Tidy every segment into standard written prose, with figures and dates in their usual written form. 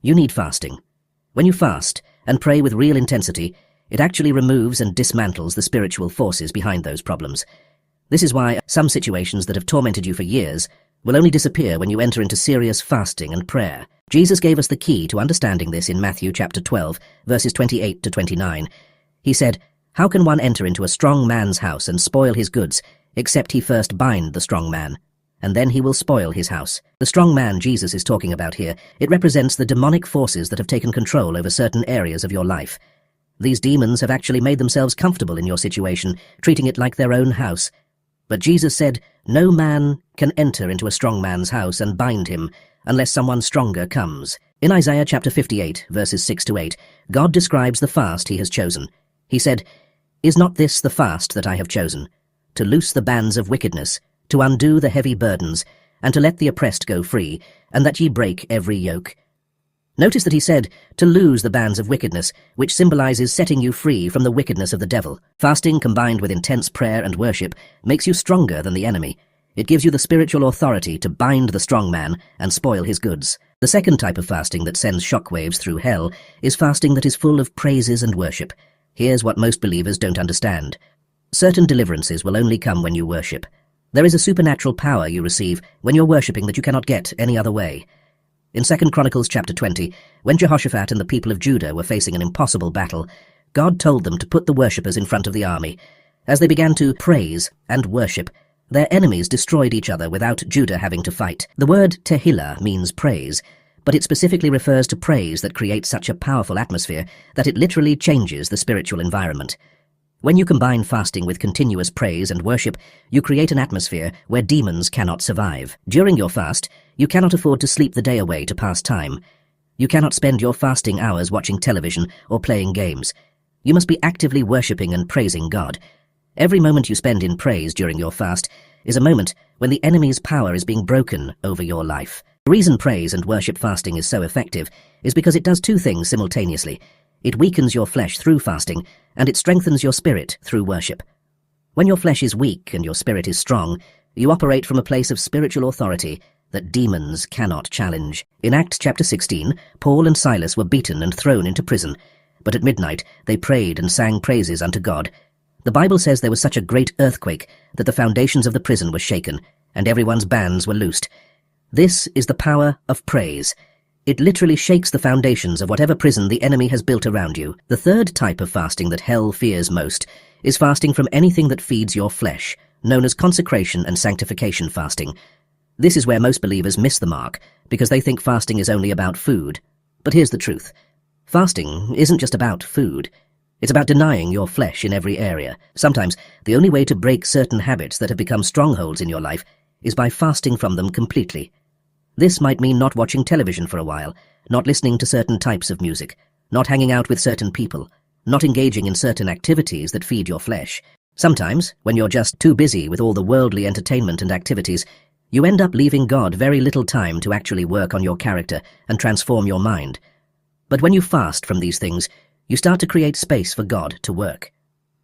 You need fasting. When you fast and pray with real intensity, it actually removes and dismantles the spiritual forces behind those problems. This is why some situations that have tormented you for years will only disappear when you enter into serious fasting and prayer. Jesus gave us the key to understanding this in Matthew chapter 12, verses 28 to 29. He said, "How can one enter into a strong man's house and spoil his goods, except he first bind the strong man, and then he will spoil his house?" The strong man Jesus is talking about here, it represents the demonic forces that have taken control over certain areas of your life. These demons have actually made themselves comfortable in your situation, treating it like their own house. But Jesus said, "No man can enter into a strong man's house and bind him unless someone stronger comes." In Isaiah chapter 58, verses 6 to 8, God describes the fast he has chosen. He said, "Is not this the fast that I have chosen? To loose the bands of wickedness, to undo the heavy burdens, and to let the oppressed go free, and that ye break every yoke." Notice that he said, to lose the bands of wickedness, which symbolizes setting you free from the wickedness of the devil. Fasting combined with intense prayer and worship makes you stronger than the enemy. It gives you the spiritual authority to bind the strong man and spoil his goods. The second type of fasting that sends shockwaves through hell is fasting that is full of praises and worship. Here's what most believers don't understand. Certain deliverances will only come when you worship. There is a supernatural power you receive when you're worshipping that you cannot get any other way. In 2 Chronicles chapter 20, when Jehoshaphat and the people of Judah were facing an impossible battle, God told them to put the worshippers in front of the army. As they began to praise and worship, their enemies destroyed each other without Judah having to fight. The word tehillah means praise, but it specifically refers to praise that creates such a powerful atmosphere that it literally changes the spiritual environment. When you combine fasting with continuous praise and worship, you create an atmosphere where demons cannot survive. During your fast, you cannot afford to sleep the day away to pass time. You cannot spend your fasting hours watching television or playing games. You must be actively worshipping and praising God. Every moment you spend in praise during your fast is a moment when the enemy's power is being broken over your life. The reason praise and worship fasting is so effective is because it does two things simultaneously. It weakens your flesh through fasting, and it strengthens your spirit through worship. When your flesh is weak and your spirit is strong, you operate from a place of spiritual authority that demons cannot challenge. In Acts chapter 16, Paul and Silas were beaten and thrown into prison, but at midnight they prayed and sang praises unto God. The Bible says there was such a great earthquake that the foundations of the prison were shaken, and everyone's bands were loosed. This is the power of praise. It literally shakes the foundations of whatever prison the enemy has built around you. The third type of fasting that hell fears most is fasting from anything that feeds your flesh, known as consecration and sanctification fasting. This is where most believers miss the mark, because they think fasting is only about food. But here's the truth. Fasting isn't just about food. It's about denying your flesh in every area. Sometimes the only way to break certain habits that have become strongholds in your life is by fasting from them completely. This might mean not watching television for a while, not listening to certain types of music, not hanging out with certain people, not engaging in certain activities that feed your flesh. Sometimes, when you're just too busy with all the worldly entertainment and activities, you end up leaving God very little time to actually work on your character and transform your mind. But when you fast from these things, you start to create space for God to work.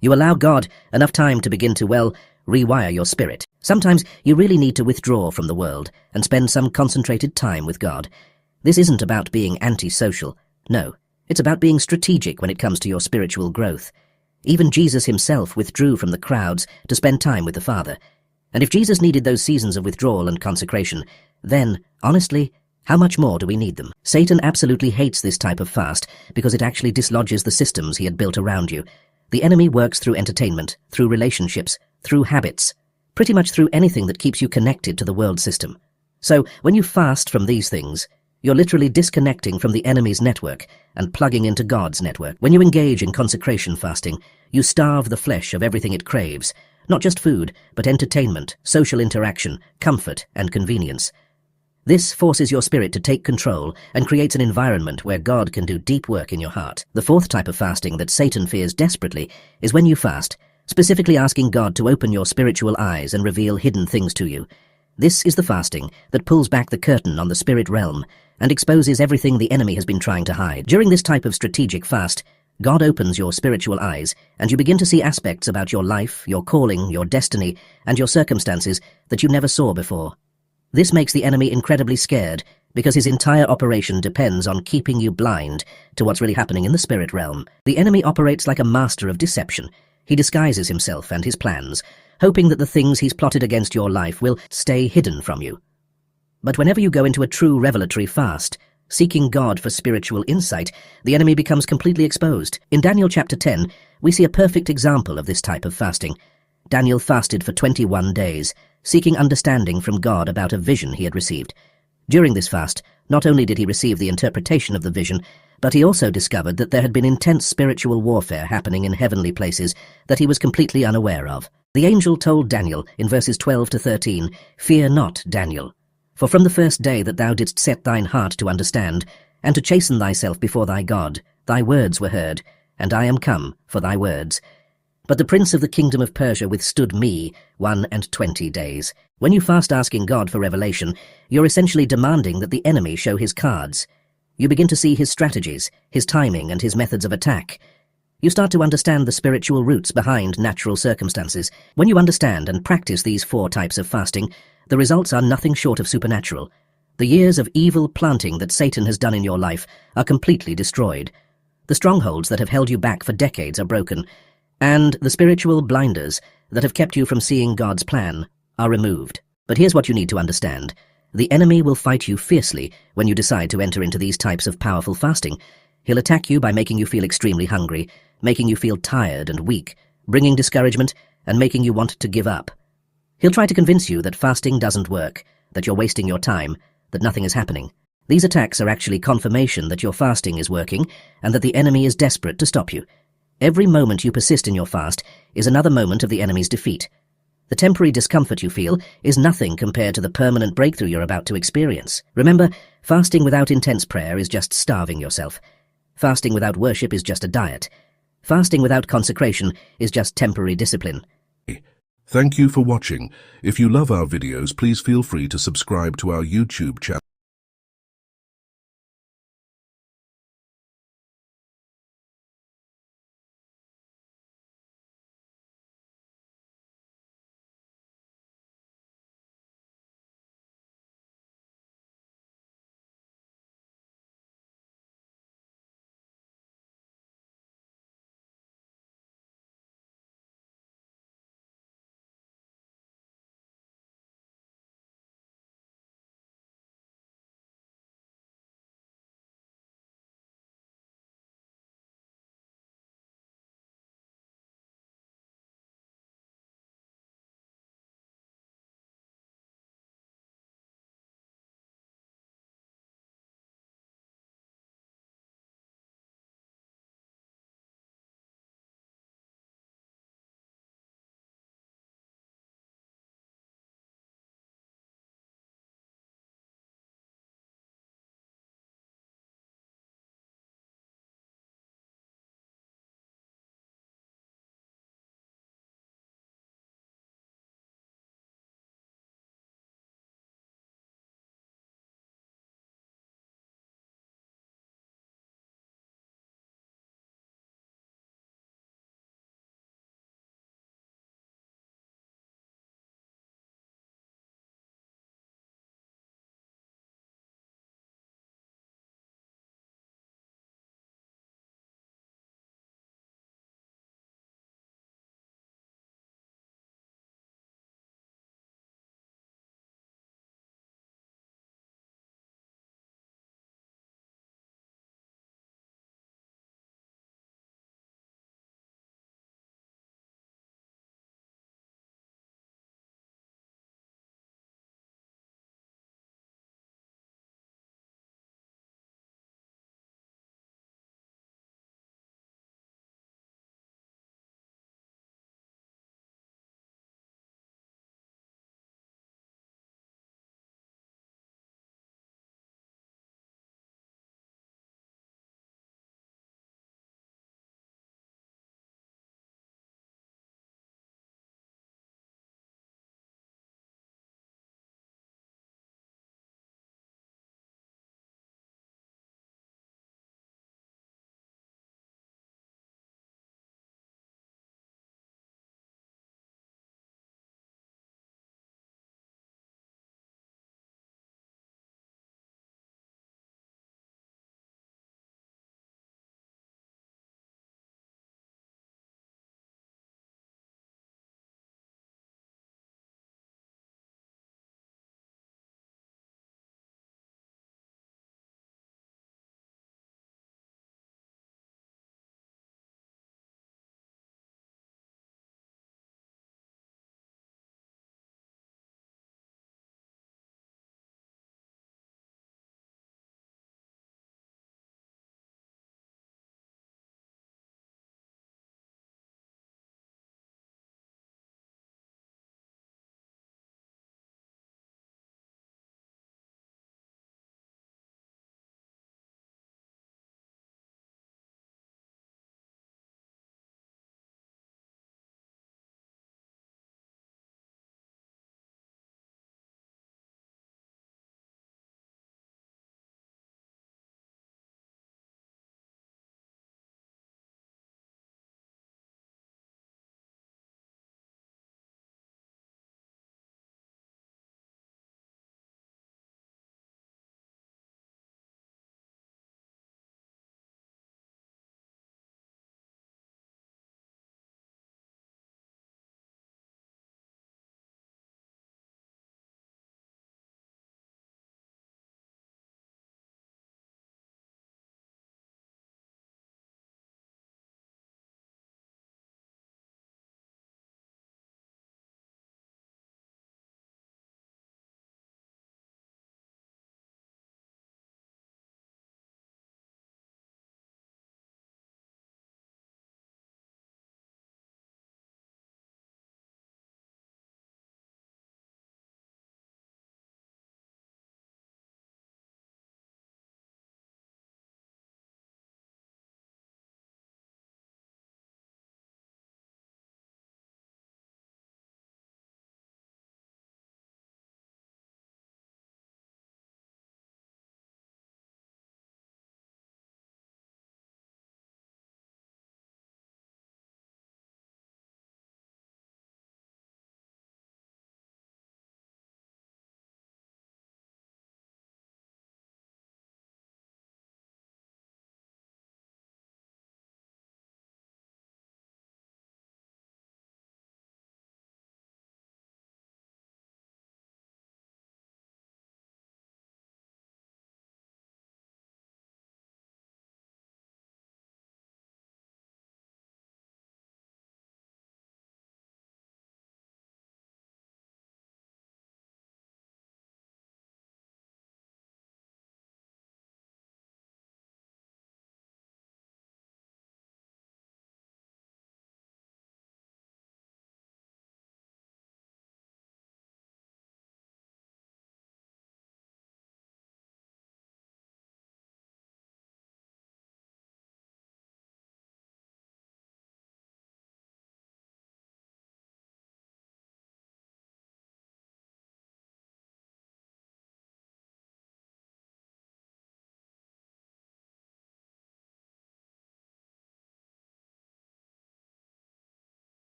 You allow God enough time to begin to, rewire your spirit. Sometimes you really need to withdraw from the world and spend some concentrated time with God. This isn't about being antisocial. No, it's about being strategic when it comes to your spiritual growth. Even Jesus himself withdrew from the crowds to spend time with the Father. And if Jesus needed those seasons of withdrawal and consecration, then, honestly, how much more do we need them? Satan absolutely hates this type of fast because it actually dislodges the systems he had built around you. The enemy works through entertainment, through relationships, through habits, pretty much through anything that keeps you connected to the world system. So, when you fast from these things, you're literally disconnecting from the enemy's network and plugging into God's network. When you engage in consecration fasting, you starve the flesh of everything it craves, not just food, but entertainment, social interaction, comfort, and convenience. This forces your spirit to take control and creates an environment where God can do deep work in your heart. The fourth type of fasting that Satan fears desperately is when you fast, specifically asking God to open your spiritual eyes and reveal hidden things to you. This is the fasting that pulls back the curtain on the spirit realm and exposes everything the enemy has been trying to hide. During this type of strategic fast, God opens your spiritual eyes and you begin to see aspects about your life, your calling, your destiny, and your circumstances that you never saw before. This makes the enemy incredibly scared because his entire operation depends on keeping you blind to what's really happening in the spirit realm. The enemy operates like a master of deception. He disguises himself and his plans, hoping that the things he's plotted against your life will stay hidden from you. But whenever you go into a true revelatory fast, seeking God for spiritual insight, the enemy becomes completely exposed. In Daniel chapter 10, we see a perfect example of this type of fasting. Daniel fasted for 21 days, seeking understanding from God about a vision he had received. During this fast, not only did he receive the interpretation of the vision, but he also discovered that there had been intense spiritual warfare happening in heavenly places that he was completely unaware of. The angel told Daniel in verses 12 to 13, "Fear not, Daniel, for from the first day that thou didst set thine heart to understand, and to chasten thyself before thy God, thy words were heard, and I am come for thy words. But the prince of the kingdom of Persia withstood me 21 days. When you fast asking God for revelation, you're essentially demanding that the enemy show his cards. You begin to see his strategies, his timing, and his methods of attack. You start to understand the spiritual roots behind natural circumstances. When you understand and practice these 4 types of fasting, the results are nothing short of supernatural. The years of evil planting that Satan has done in your life are completely destroyed. The strongholds that have held you back for decades are broken, and the spiritual blinders that have kept you from seeing God's plan are removed. But here's what you need to understand. The enemy will fight you fiercely when you decide to enter into these types of powerful fasting. He'll attack you by making you feel extremely hungry, making you feel tired and weak, bringing discouragement, and making you want to give up. He'll try to convince you that fasting doesn't work, that you're wasting your time, that nothing is happening. These attacks are actually confirmation that your fasting is working and that the enemy is desperate to stop you. Every moment you persist in your fast is another moment of the enemy's defeat. The temporary discomfort you feel is nothing compared to the permanent breakthrough you're about to experience. Remember, fasting without intense prayer is just starving yourself. Fasting without worship is just a diet. Fasting without consecration is just temporary discipline. Thank you for watching. If you love our videos, please feel free to subscribe to our YouTube channel.